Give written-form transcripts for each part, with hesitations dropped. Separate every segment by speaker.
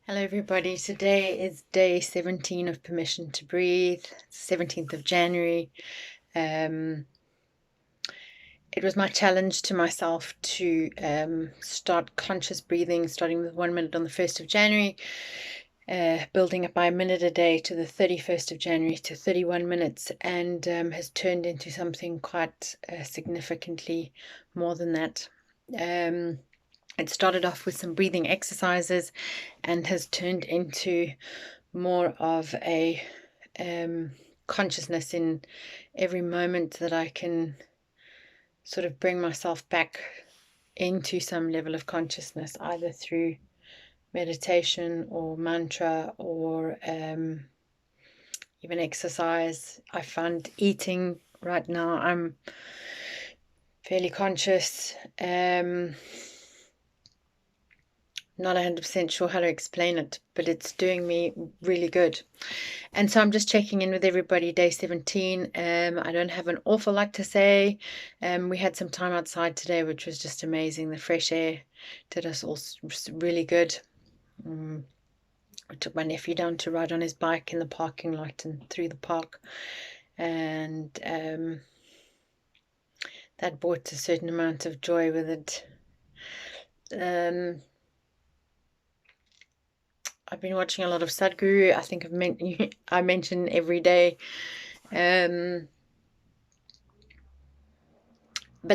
Speaker 1: Hello everybody, today is day 17 of Permission to Breathe, 17th of January. It was my challenge to myself to start conscious breathing, starting with 1 minute on the 1st of January, building up by a minute a day to the 31st of January to 31 minutes, and has turned into something quite significantly more than that. It started off with some breathing exercises and has turned into more of a consciousness in every moment that I can sort of bring myself back into some level of consciousness, either through meditation or mantra or even exercise. I find eating right now, I'm fairly conscious. Not 100% sure how to explain it, but it's doing me really good. And so I'm just checking in with everybody, day 17. I don't have an awful lot to say. We had some time outside today, which was just amazing. The fresh air did us all really good. I took my nephew down to ride on his bike in the parking lot and through the park. And that brought a certain amount of joy with it. I've been watching a lot of Sadhguru. I think I mention every day. But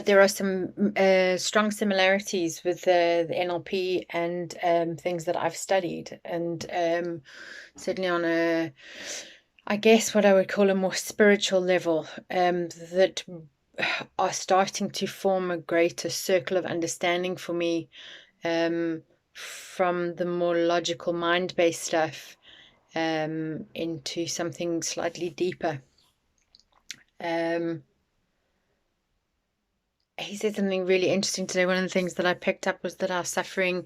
Speaker 1: there are some strong similarities with the NLP and things that I've studied. And certainly on a, I guess what I would call a more spiritual level, that are starting to form a greater circle of understanding for me, from the more logical mind-based stuff into something slightly deeper. He said something really interesting today. One of the things that I picked up was that our suffering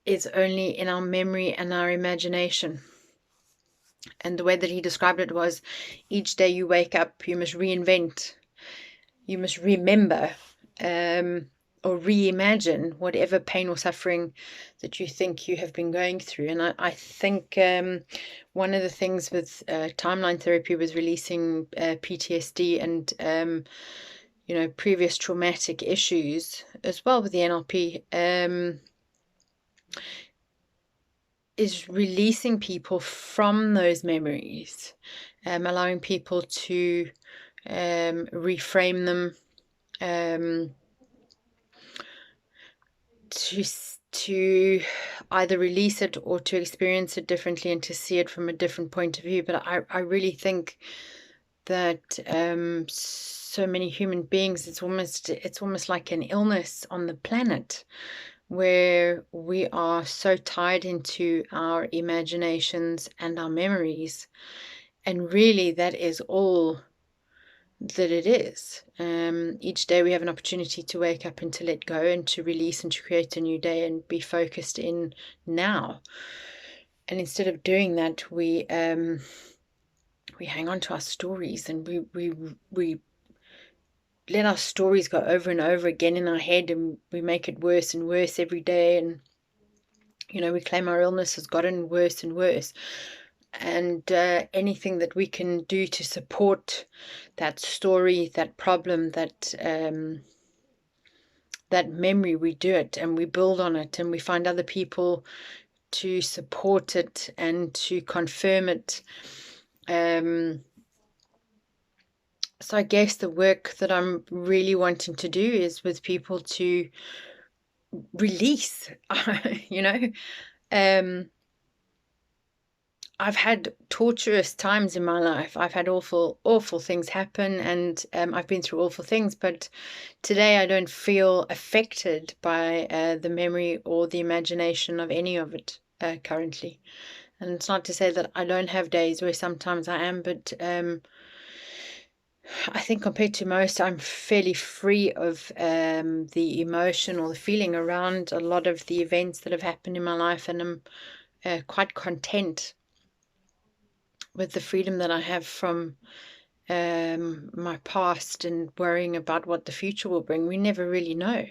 Speaker 1: is only in our memory and our imagination. And the way that he described it was, each day you wake up, you must reinvent, you must remember, or reimagine whatever pain or suffering that you think you have been going through. And I think one of the things with timeline therapy was releasing PTSD and previous traumatic issues as well with the NLP, is releasing people from those memories, allowing people to reframe them, to either release it or to experience it differently and to see it from a different point of view. But I really think that so many human beings, it's almost like an illness on the planet, where we are so tied into our imaginations and our memories, and really that is all that it is. Each day we have an opportunity to wake up and to let go and to release and to create a new day and be focused in now. And instead of doing that, we hang on to our stories, and we let our stories go over and over again in our head, and we make it worse and worse every day. And we claim our illness has gotten worse and worse. And anything that we can do to support that story, that problem, that memory, we do it, and we build on it, and we find other people to support it and to confirm it. So I guess the work that I'm really wanting to do is with people to release. I've had torturous times in my life. I've had awful things happen, and I've been through awful things. But today I don't feel affected by the memory or the imagination of any of it currently. And it's not to say that I don't have days where sometimes I am, but I think compared to most, I'm fairly free of the emotion or the feeling around a lot of the events that have happened in my life, and I'm quite content with the freedom that I have from my past and worrying about what the future will bring. We never really know.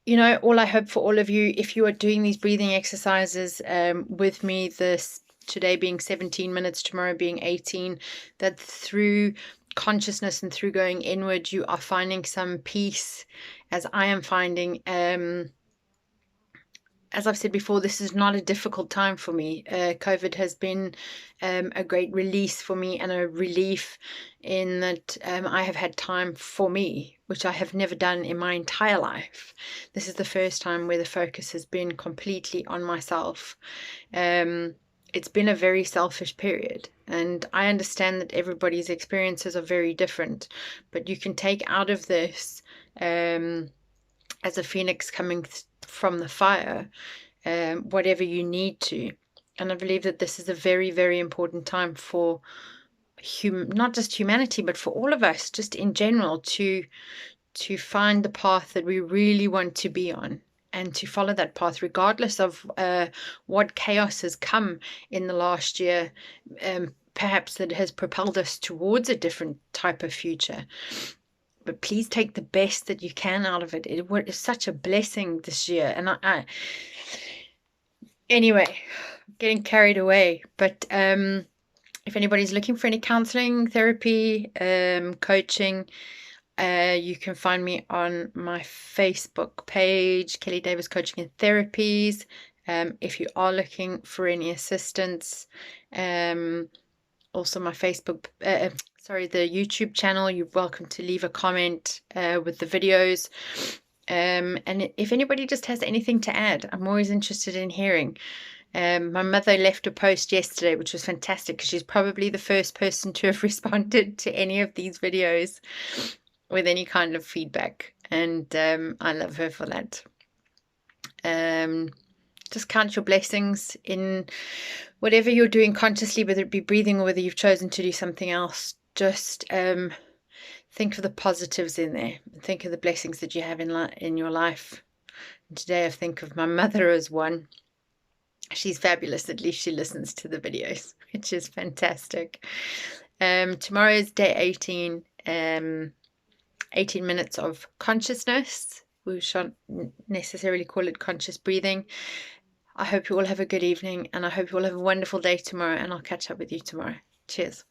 Speaker 1: you know, all I hope for all of you, if you are doing these breathing exercises with me, this today being 17 minutes, tomorrow being 18, that through consciousness and through going inward, you are finding some peace, as I am finding. As I've said before, this is not a difficult time for me. COVID has been a great release for me and a relief in that I have had time for me, which I have never done in my entire life. This is the first time where the focus has been completely on myself. It's been a very selfish period, and I understand that everybody's experiences are very different, but you can take out of this as a phoenix coming from the fire, whatever you need to. And I believe that this is a very, very important time for not just humanity, but for all of us, just in general, to find the path that we really want to be on, and to follow that path regardless of what chaos has come in the last year, perhaps that has propelled us towards a different type of future. But please take the best that you can out of it. It was such a blessing this year. And anyway, getting carried away. But if anybody's looking for any counseling, therapy, coaching, you can find me on my Facebook page, Kelly Davis Coaching and Therapies. If you are looking for any assistance, also my Facebook, the YouTube channel, you're welcome to leave a comment with the videos. And if anybody just has anything to add, I'm always interested in hearing. My mother left a post yesterday, which was fantastic, because she's probably the first person to have responded to any of these videos with any kind of feedback. And I love her for that. Just count your blessings in whatever you're doing consciously, whether it be breathing or whether you've chosen to do something else. Just think of the positives in there. Think of the blessings that you have in your life. And today I think of my mother as one. She's fabulous. At least she listens to the videos, which is fantastic. Tomorrow is day 18. 18 minutes of consciousness. We shan't necessarily call it conscious breathing. I hope you all have a good evening, and I hope you all have a wonderful day tomorrow, and I'll catch up with you tomorrow. Cheers.